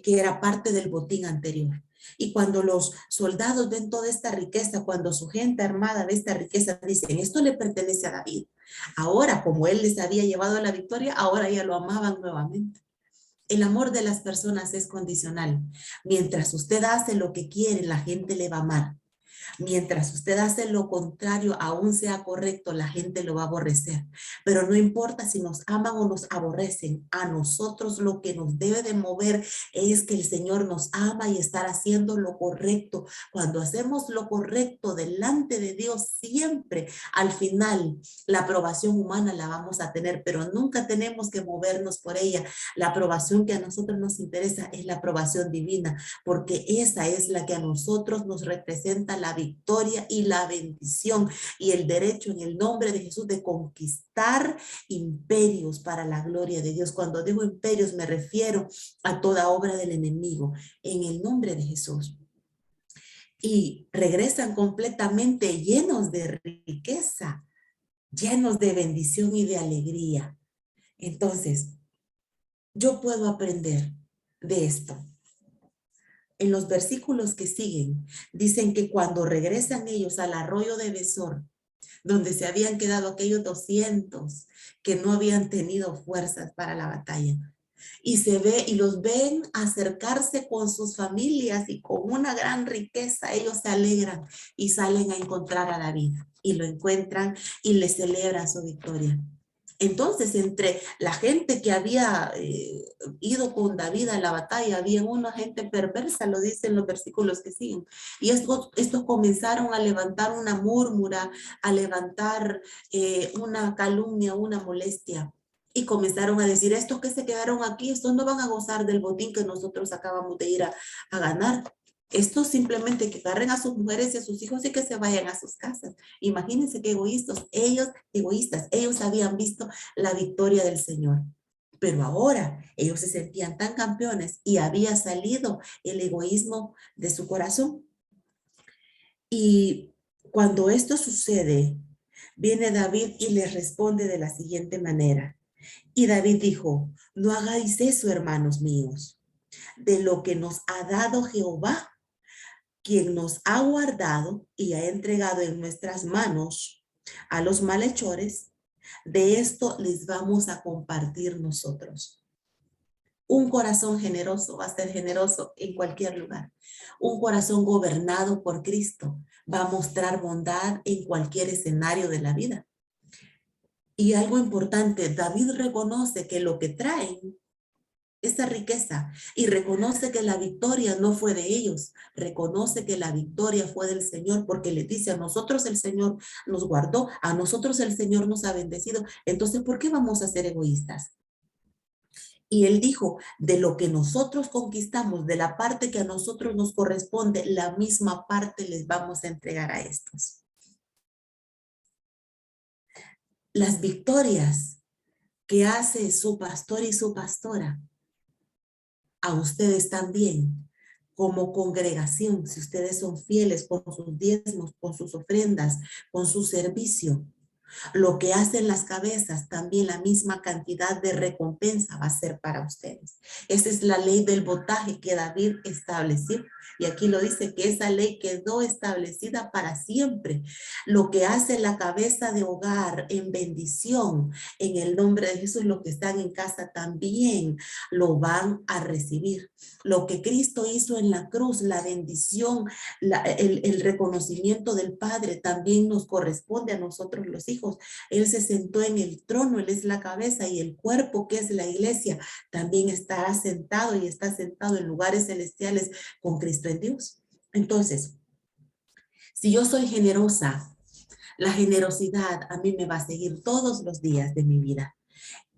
Speaker 2: que era parte del botín anterior. Y cuando los soldados ven toda esta riqueza, cuando su gente armada ve esta riqueza, dicen, esto le pertenece a David. Ahora, como él les había llevado a la victoria, ahora ya lo amaban nuevamente. El amor de las personas es condicional. Mientras usted hace lo que quiere, la gente le va a amar. Mientras usted hace lo contrario, aún sea correcto, la gente lo va a aborrecer. Pero no importa si nos aman o nos aborrecen, a nosotros lo que nos debe de mover es que el Señor nos ama y estar haciendo lo correcto. Cuando hacemos lo correcto delante de Dios, siempre al final la aprobación humana la vamos a tener, pero nunca tenemos que movernos por ella. La aprobación que a nosotros nos interesa es la aprobación divina, porque esa es la que a nosotros nos representa la victoria y la bendición y el derecho en el nombre de Jesús de conquistar imperios para la gloria de Dios. Cuando digo imperios me refiero a toda obra del enemigo en el nombre de Jesús. Y regresan completamente llenos de riqueza, llenos de bendición y de alegría. Entonces, yo puedo aprender de esto. En los versículos que siguen, dicen que cuando regresan ellos al arroyo de Besor, donde se habían quedado aquellos 200 que no habían tenido fuerzas para la batalla, y los ven acercarse con sus familias y con una gran riqueza, ellos se alegran y salen a encontrar a David y lo encuentran y le celebran su victoria. Entonces, entre la gente que había ido con David a la batalla, había una gente perversa, lo dicen los versículos que siguen. Y estos comenzaron a levantar una murmura, a levantar una calumnia, una molestia. Y comenzaron a decir, estos que se quedaron aquí, estos no van a gozar del botín que nosotros acabamos de ir a ganar. Estos simplemente que agarren a sus mujeres y a sus hijos y que se vayan a sus casas. Imagínense qué egoístas, ellos habían visto la victoria del Señor. Pero ahora ellos se sentían tan campeones y había salido el egoísmo de su corazón. Y cuando esto sucede, viene David y les responde de la siguiente manera. Y David dijo, no hagáis eso, hermanos míos, de lo que nos ha dado Jehová, quien nos ha guardado y ha entregado en nuestras manos a los malhechores, de esto les vamos a compartir nosotros. Un corazón generoso va a ser generoso en cualquier lugar. Un corazón gobernado por Cristo va a mostrar bondad en cualquier escenario de la vida. Y algo importante, David reconoce que lo que traen esa riqueza y reconoce que la victoria no fue de ellos, reconoce que la victoria fue del Señor, porque le dice a nosotros el Señor nos guardó, a nosotros el Señor nos ha bendecido, entonces ¿por qué vamos a ser egoístas? Y él dijo, de lo que nosotros conquistamos, de la parte que a nosotros nos corresponde, la misma parte les vamos a entregar a estos. Las victorias que hace su pastor y su pastora, a ustedes también, como congregación, si ustedes son fieles con sus diezmos, con sus ofrendas, con su servicio, lo que hacen las cabezas, también la misma cantidad de recompensa va a ser para ustedes. Esa es la ley del botaje que David estableció. Y aquí lo dice que esa ley quedó establecida para siempre. Lo que hace la cabeza de hogar en bendición, en el nombre de Jesús, los que están en casa también lo van a recibir. Lo que Cristo hizo en la cruz, la bendición, el reconocimiento del Padre también nos corresponde a nosotros los hijos. Él se sentó en el trono, Él es la cabeza y el cuerpo que es la iglesia también estará sentado y está sentado en lugares celestiales con Cristo en Dios. Entonces, si yo soy generosa, la generosidad a mí me va a seguir todos los días de mi vida.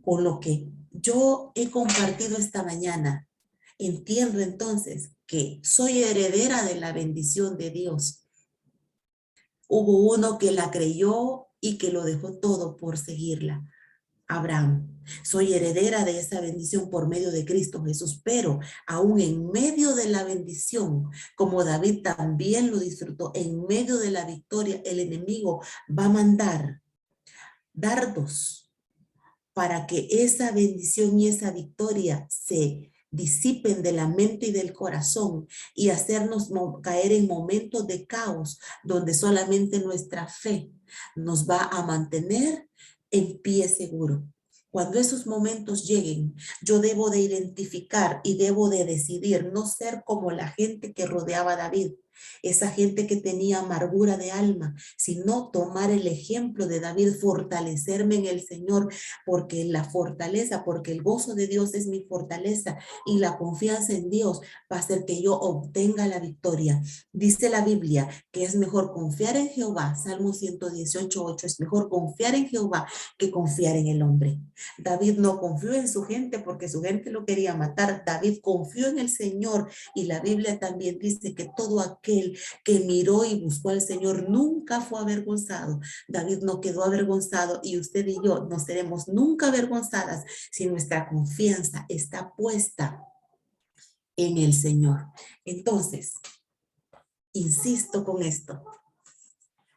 Speaker 2: con lo que yo he compartido esta mañana, entiendo entonces que soy heredera de la bendición de Dios. Hubo uno que la creyó y que lo dejó todo por seguirla. Abraham. Soy heredera de esa bendición por medio de Cristo Jesús, pero aún en medio de la bendición, como David también lo disfrutó, en medio de la victoria, el enemigo va a mandar dardos para que esa bendición y esa victoria se disipen de la mente y del corazón y hacernos caer en momentos de caos donde solamente nuestra fe nos va a mantener en pie seguro. Cuando esos momentos lleguen, yo debo de identificar y debo de decidir no ser como la gente que rodeaba a David, esa gente que tenía amargura de alma, sino tomar el ejemplo de David, fortalecerme en el Señor, porque la fortaleza, porque el gozo de Dios es mi fortaleza y la confianza en Dios va a hacer que yo obtenga la victoria. Dice la Biblia que es mejor confiar en Jehová, Salmo 118:8, es mejor confiar en Jehová que confiar en el hombre. David no confió en su gente porque su gente lo quería matar. David confió en el Señor y la Biblia también dice que todo aquel que miró y buscó al Señor nunca fue avergonzado. David no quedó avergonzado y usted y yo no seremos nunca avergonzadas si nuestra confianza está puesta en el Señor. Entonces, insisto con esto,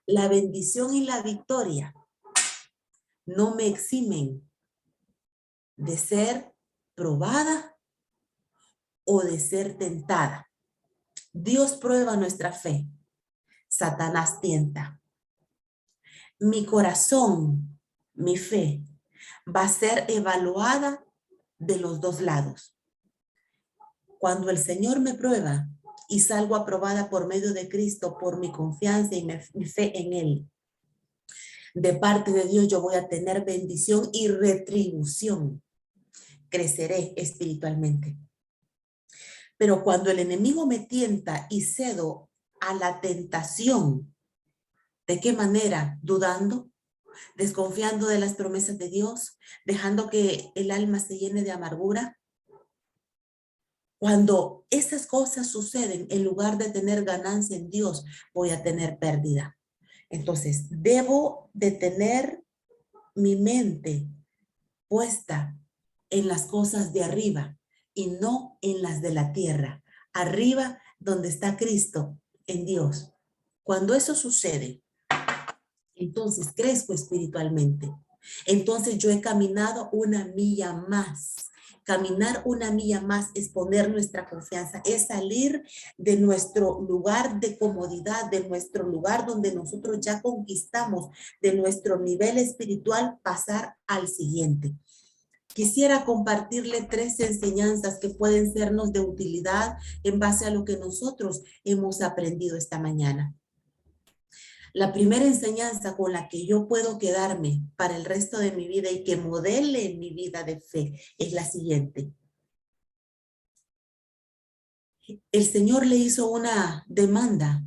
Speaker 2: la bendición y la victoria no me eximen de ser probada o de ser tentada. Dios prueba nuestra fe, Satanás tienta. Mi corazón, mi fe, va a ser evaluada de los dos lados. Cuando el Señor me prueba y salgo aprobada por medio de Cristo, por mi confianza y mi fe en Él, de parte de Dios yo voy a tener bendición y retribución. Creceré espiritualmente. Pero cuando el enemigo me tienta y cedo a la tentación, ¿de qué manera? Dudando, desconfiando de las promesas de Dios, dejando que el alma se llene de amargura. Cuando esas cosas suceden, en lugar de tener ganancia en Dios, voy a tener pérdida. Entonces, debo de tener mi mente puesta en las cosas de arriba y no en las de la tierra. Arriba, donde está Cristo, en Dios. Cuando eso sucede, entonces crezco espiritualmente. Entonces yo he caminado una milla más. Caminar una milla más es poner nuestra confianza, es salir de nuestro lugar de comodidad, de nuestro lugar donde nosotros ya conquistamos, de nuestro nivel espiritual, pasar al siguiente. Quisiera compartirle 3 enseñanzas que pueden sernos de utilidad en base a lo que nosotros hemos aprendido esta mañana. La primera enseñanza con la que yo puedo quedarme para el resto de mi vida y que modele mi vida de fe es la siguiente. El Señor le hizo una demanda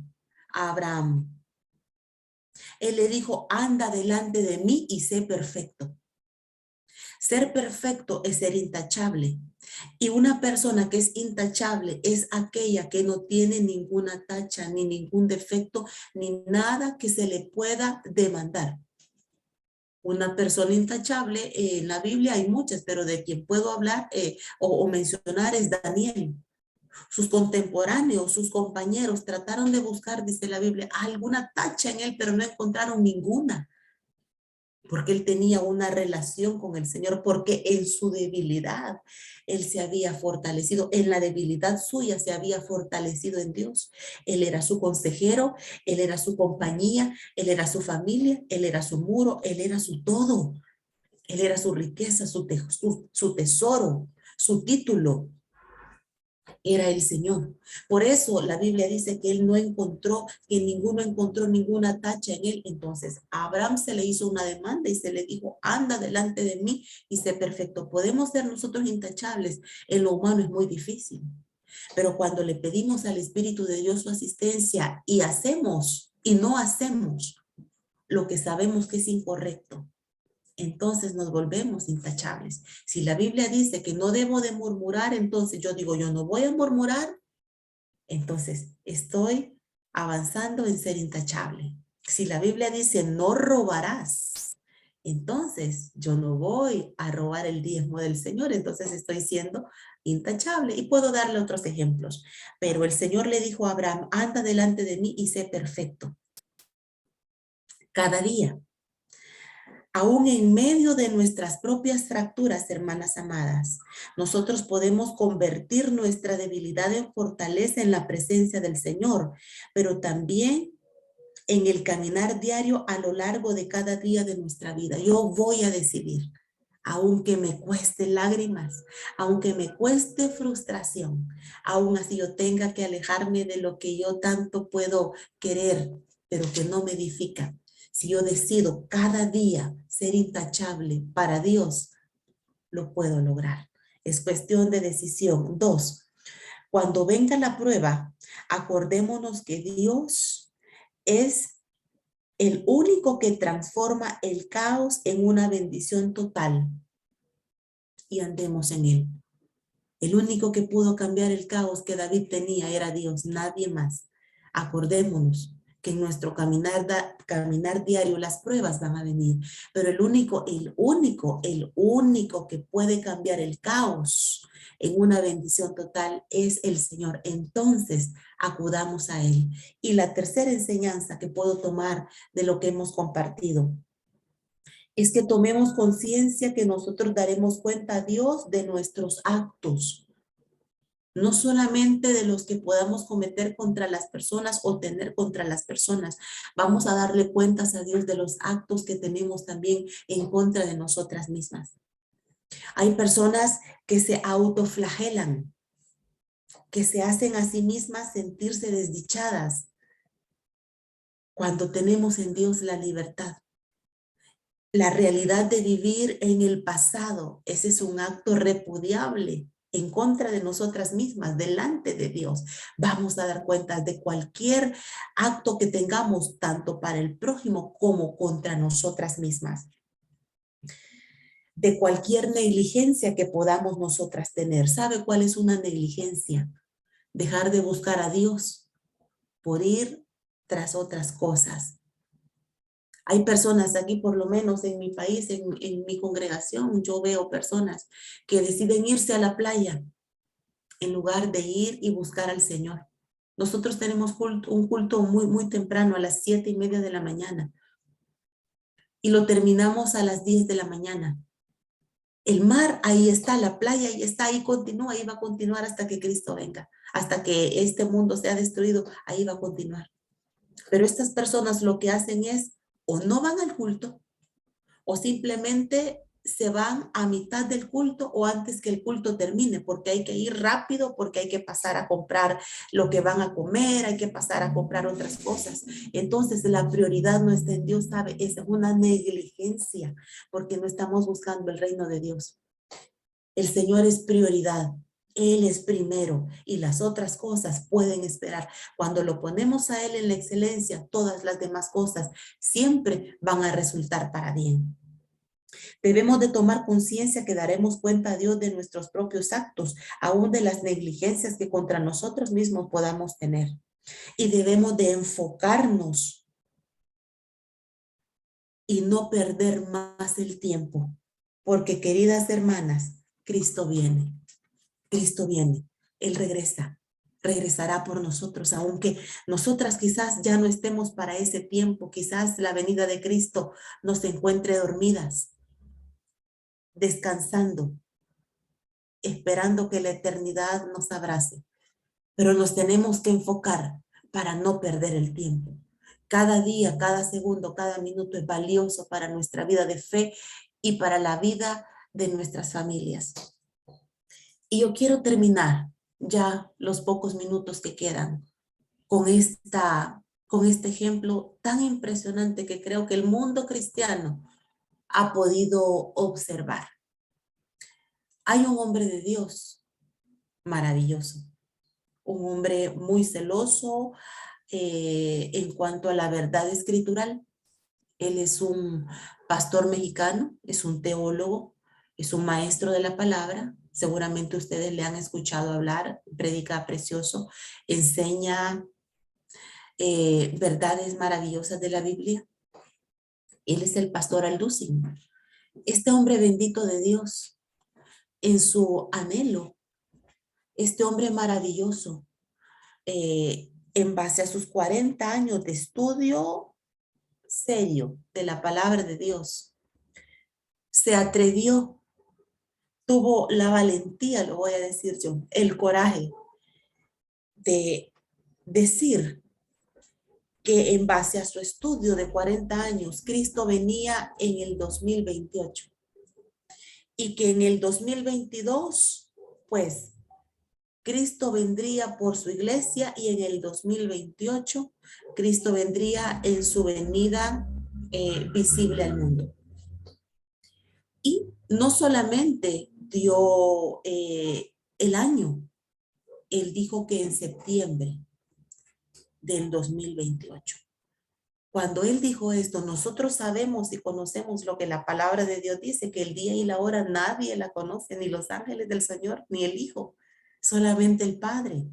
Speaker 2: a Abraham. Él le dijo, anda delante de mí y sé perfecto. Ser perfecto es ser intachable. Y una persona que es intachable es aquella que no tiene ninguna tacha, ni ningún defecto, ni nada que se le pueda demandar. Una persona intachable, en la Biblia hay muchas, pero de quien puedo hablar o mencionar es Daniel. Sus contemporáneos, sus compañeros trataron de buscar, dice la Biblia, alguna tacha en él, pero no encontraron ninguna. Porque él tenía una relación con el Señor, porque en su debilidad él se había fortalecido, en la debilidad suya se había fortalecido en Dios. Él era su consejero, él era su compañía, él era su familia, él era su muro, él era su todo. Él era su riqueza, su tesoro, su título. Era el Señor. Por eso la Biblia dice que él no encontró, que ninguno encontró ninguna tacha en él. Entonces a Abraham se le hizo una demanda y se le dijo, anda delante de mí y sé perfecto. Podemos ser nosotros intachables. En lo humano es muy difícil. Pero cuando le pedimos al Espíritu de Dios su asistencia y hacemos y no hacemos lo que sabemos que es incorrecto, entonces nos volvemos intachables. Si la Biblia dice que no debo de murmurar, entonces yo digo, yo no voy a murmurar, entonces estoy avanzando en ser intachable. Si la Biblia dice no robarás, entonces yo no voy a robar el diezmo del Señor, entonces estoy siendo intachable. Y puedo darle otros ejemplos, pero el Señor le dijo a Abraham, anda delante de mí y sé perfecto. Cada día, aún en medio de nuestras propias fracturas, hermanas amadas, nosotros podemos convertir nuestra debilidad en fortaleza en la presencia del Señor, pero también en el caminar diario a lo largo de cada día de nuestra vida. Yo voy a decidir, aunque me cueste lágrimas, aunque me cueste frustración, aún así yo tenga que alejarme de lo que yo tanto puedo querer, pero que no me edifica. Si yo decido cada día ser intachable para Dios, lo puedo lograr. Es cuestión de decisión. 2, cuando venga la prueba, acordémonos que Dios es el único que transforma el caos en una bendición total, y andemos en él. El único que pudo cambiar el caos que David tenía era Dios, nadie más. Acordémonos que en nuestro caminar diario las pruebas van a venir, pero el único que puede cambiar el caos en una bendición total es el Señor. Entonces, acudamos a Él. Y la tercera enseñanza que puedo tomar de lo que hemos compartido es que tomemos conciencia que nosotros daremos cuenta a Dios de nuestros actos, no solamente de los que podamos cometer contra las personas o tener contra las personas. Vamos a darle cuentas a Dios de los actos que tenemos también en contra de nosotras mismas. Hay personas que se autoflagelan, que se hacen a sí mismas sentirse desdichadas cuando tenemos en Dios la libertad. La realidad de vivir en el pasado, ese es un acto repudiable en contra de nosotras mismas, delante de Dios. Vamos a dar cuentas de cualquier acto que tengamos, tanto para el prójimo como contra nosotras mismas. De cualquier negligencia que podamos nosotras tener. ¿Sabe cuál es una negligencia? Dejar de buscar a Dios por ir tras otras cosas. Hay personas aquí, por lo menos en mi país, en mi congregación, yo veo personas que deciden irse a la playa en lugar de ir y buscar al Señor. Nosotros tenemos un culto muy temprano, a las 7:30 de la mañana, y lo terminamos a las 10 de la mañana. El mar ahí está, la playa ahí está, ahí continúa, ahí va a continuar hasta que Cristo venga, hasta que este mundo sea destruido, ahí va a continuar. Pero estas personas lo que hacen es, o no van al culto, o simplemente se van a mitad del culto o antes que el culto termine, porque hay que ir rápido, porque hay que pasar a comprar lo que van a comer, hay que pasar a comprar otras cosas. Entonces la prioridad no está en Dios, ¿sabe? Es una negligencia, porque no estamos buscando el reino de Dios. El Señor es prioridad. Él es primero y las otras cosas pueden esperar. Cuando lo ponemos a Él en la excelencia, todas las demás cosas siempre van a resultar para bien. Debemos de tomar conciencia que daremos cuenta a Dios de nuestros propios actos, aún de las negligencias que contra nosotros mismos podamos tener. Y debemos de enfocarnos y no perder más el tiempo, porque queridas hermanas, Cristo viene. Cristo viene, Él regresa, regresará por nosotros, aunque nosotras quizás ya no estemos para ese tiempo, quizás la venida de Cristo nos encuentre dormidas, descansando, esperando que la eternidad nos abrace, pero nos tenemos que enfocar para no perder el tiempo. Cada día, cada segundo, cada minuto es valioso para nuestra vida de fe y para la vida de nuestras familias. Y yo quiero terminar ya los pocos minutos que quedan con este ejemplo tan impresionante que creo que el mundo cristiano ha podido observar. Hay un hombre de Dios maravilloso, un hombre muy celoso en cuanto a la verdad escritural. Él es un pastor mexicano, es un teólogo, es un maestro de la palabra. Seguramente ustedes le han escuchado hablar, predica precioso, enseña verdades maravillosas de la Biblia. Él es el pastor Alducin. Este hombre bendito de Dios, en su anhelo, este hombre maravilloso, en base a sus 40 años de estudio serio de la palabra de Dios, se atrevió, tuvo la valentía, lo voy a decir yo, el coraje de decir que en base a su estudio de 40 años, Cristo venía en el 2028 y que en el 2022, pues, Cristo vendría por su iglesia y en el 2028, Cristo vendría en su venida visible al mundo. Y no solamente dio el año, él dijo que en septiembre del 2028. Cuando él dijo esto, nosotros sabemos y conocemos lo que la palabra de Dios dice, que el día y la hora nadie la conoce, ni los ángeles del Señor, ni el Hijo, solamente el Padre.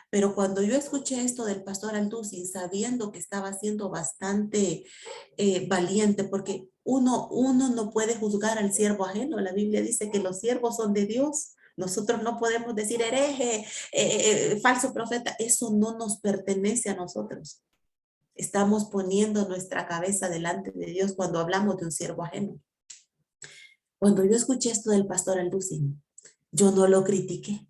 Speaker 2: Pero cuando yo escuché esto del pastor Alducin, sabiendo que estaba siendo bastante valiente, porque uno no puede juzgar al siervo ajeno. La Biblia dice que los siervos son de Dios. Nosotros no podemos decir hereje, falso profeta. Eso no nos pertenece a nosotros. Estamos poniendo nuestra cabeza delante de Dios cuando hablamos de un siervo ajeno. Cuando yo escuché esto del pastor Alducin, yo no lo critiqué.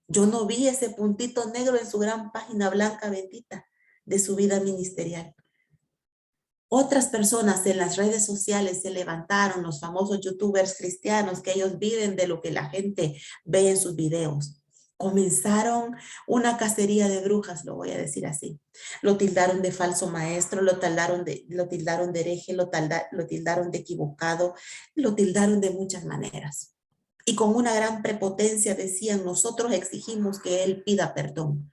Speaker 2: Yo no vi ese puntito negro en su gran página blanca bendita de su vida ministerial. Otras personas en las redes sociales se levantaron, los famosos youtubers cristianos, que ellos viven de lo que la gente ve en sus videos. Comenzaron una cacería de brujas, lo voy a decir así. Lo tildaron de falso maestro, lo tildaron de hereje, lo tildaron de equivocado, lo tildaron de muchas maneras. Y con una gran prepotencia decían, nosotros exigimos que él pida perdón.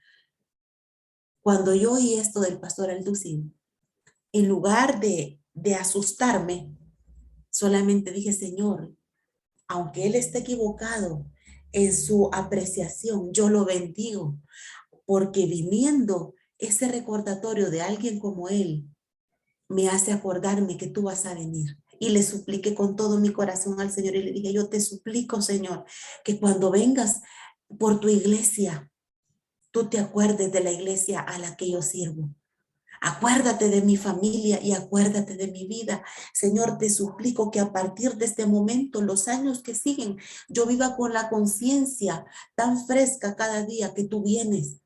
Speaker 2: Cuando yo oí esto del pastor Alducin, en lugar de asustarme, solamente dije, Señor, aunque él esté equivocado en su apreciación, yo lo bendigo, porque viniendo ese recordatorio de alguien como él, me hace acordarme que tú vas a venir. Y le supliqué con todo mi corazón al Señor y le dije, yo te suplico, Señor, que cuando vengas por tu iglesia, tú te acuerdes de la iglesia a la que yo sirvo. Acuérdate de mi familia y acuérdate de mi vida. Señor, te suplico que a partir de este momento, los años que siguen, yo viva con la conciencia tan fresca cada día que tú vienes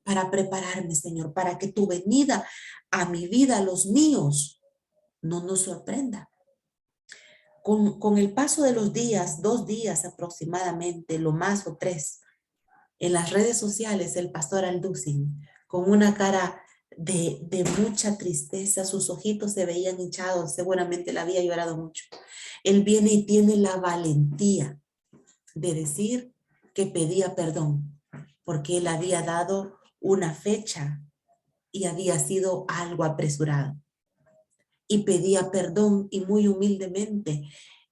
Speaker 2: para prepararme, Señor, para que tu venida a mi vida, a los míos, no nos sorprenda. Con el paso de los días, 2 días aproximadamente, lo más o 3, en las redes sociales, el pastor Alducin, con una cara de mucha tristeza, sus ojitos se veían hinchados, seguramente le había llorado mucho. Él viene y tiene la valentía de decir que pedía perdón, porque él había dado una fecha y había sido algo apresurado. Y pedía perdón y muy humildemente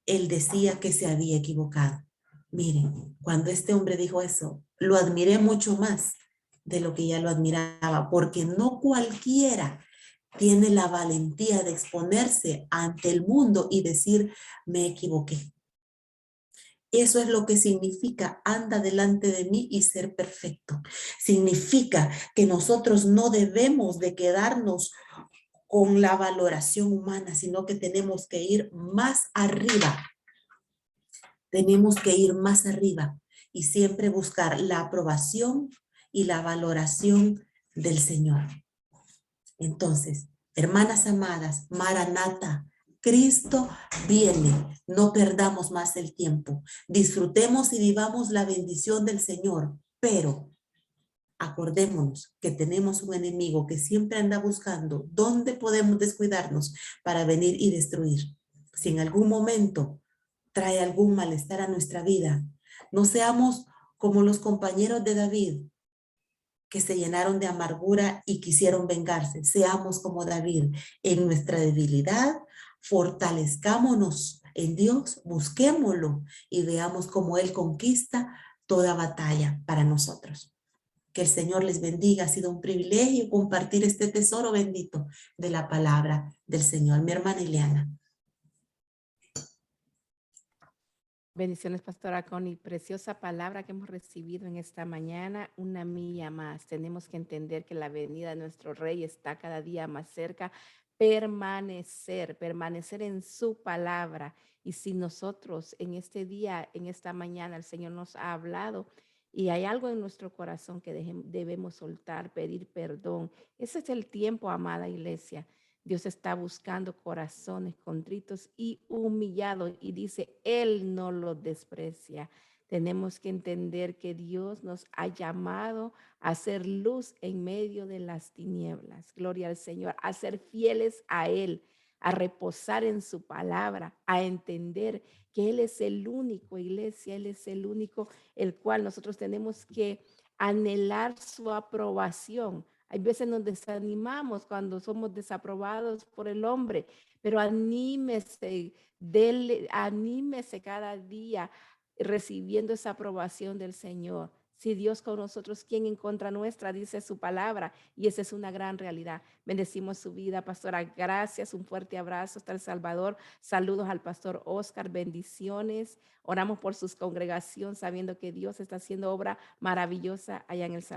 Speaker 2: él decía que se había equivocado. Miren, cuando este hombre dijo eso, lo admiré mucho más de lo que ya lo admiraba, porque no cualquiera tiene la valentía de exponerse ante el mundo y decir, me equivoqué. Eso es lo que significa anda delante de mí y ser perfecto. Significa que nosotros no debemos de quedarnos con la valoración humana, sino que tenemos que ir más arriba. Tenemos que ir más arriba y siempre buscar la aprobación y la valoración del Señor. Entonces, hermanas amadas, Maranata, Cristo viene. No perdamos más el tiempo. Disfrutemos y vivamos la bendición del Señor, pero acordémonos que tenemos un enemigo que siempre anda buscando dónde podemos descuidarnos para venir y destruir. Si en algún momento trae algún malestar a nuestra vida, no seamos como los compañeros de David, que se llenaron de amargura y quisieron vengarse. Seamos como David en nuestra debilidad, fortalezcámonos en Dios, busquémoslo y veamos cómo Él conquista toda batalla para nosotros. Que el Señor les bendiga. Ha sido un privilegio compartir este tesoro bendito de la palabra del Señor. Mi hermana Ileana.
Speaker 1: Bendiciones, Pastora Connie. Preciosa palabra que hemos recibido en esta mañana, una milla más. Tenemos que entender que la venida de nuestro Rey está cada día más cerca. Permanecer en su palabra. Y si nosotros en este día, en esta mañana, el Señor nos ha hablado y hay algo en nuestro corazón que debemos soltar, pedir perdón. Ese es el tiempo, amada iglesia. Dios está buscando corazones contritos y humillados y dice, Él no los desprecia. Tenemos que entender que Dios nos ha llamado a ser luz en medio de las tinieblas. Gloria al Señor, a ser fieles a Él, a reposar en su palabra, a entender que Él es el único, iglesia, Él es el único, el cual nosotros tenemos que anhelar su aprobación. Hay veces nos desanimamos cuando somos desaprobados por el hombre, pero anímese cada día recibiendo esa aprobación del Señor. Si Dios con nosotros, ¿quién en contra nuestra? Dice su palabra, y esa es una gran realidad. Bendecimos su vida, pastora. Gracias, un fuerte abrazo hasta El Salvador. Saludos al pastor Oscar, bendiciones. Oramos por sus congregación, sabiendo que Dios está haciendo obra maravillosa allá en El Salvador.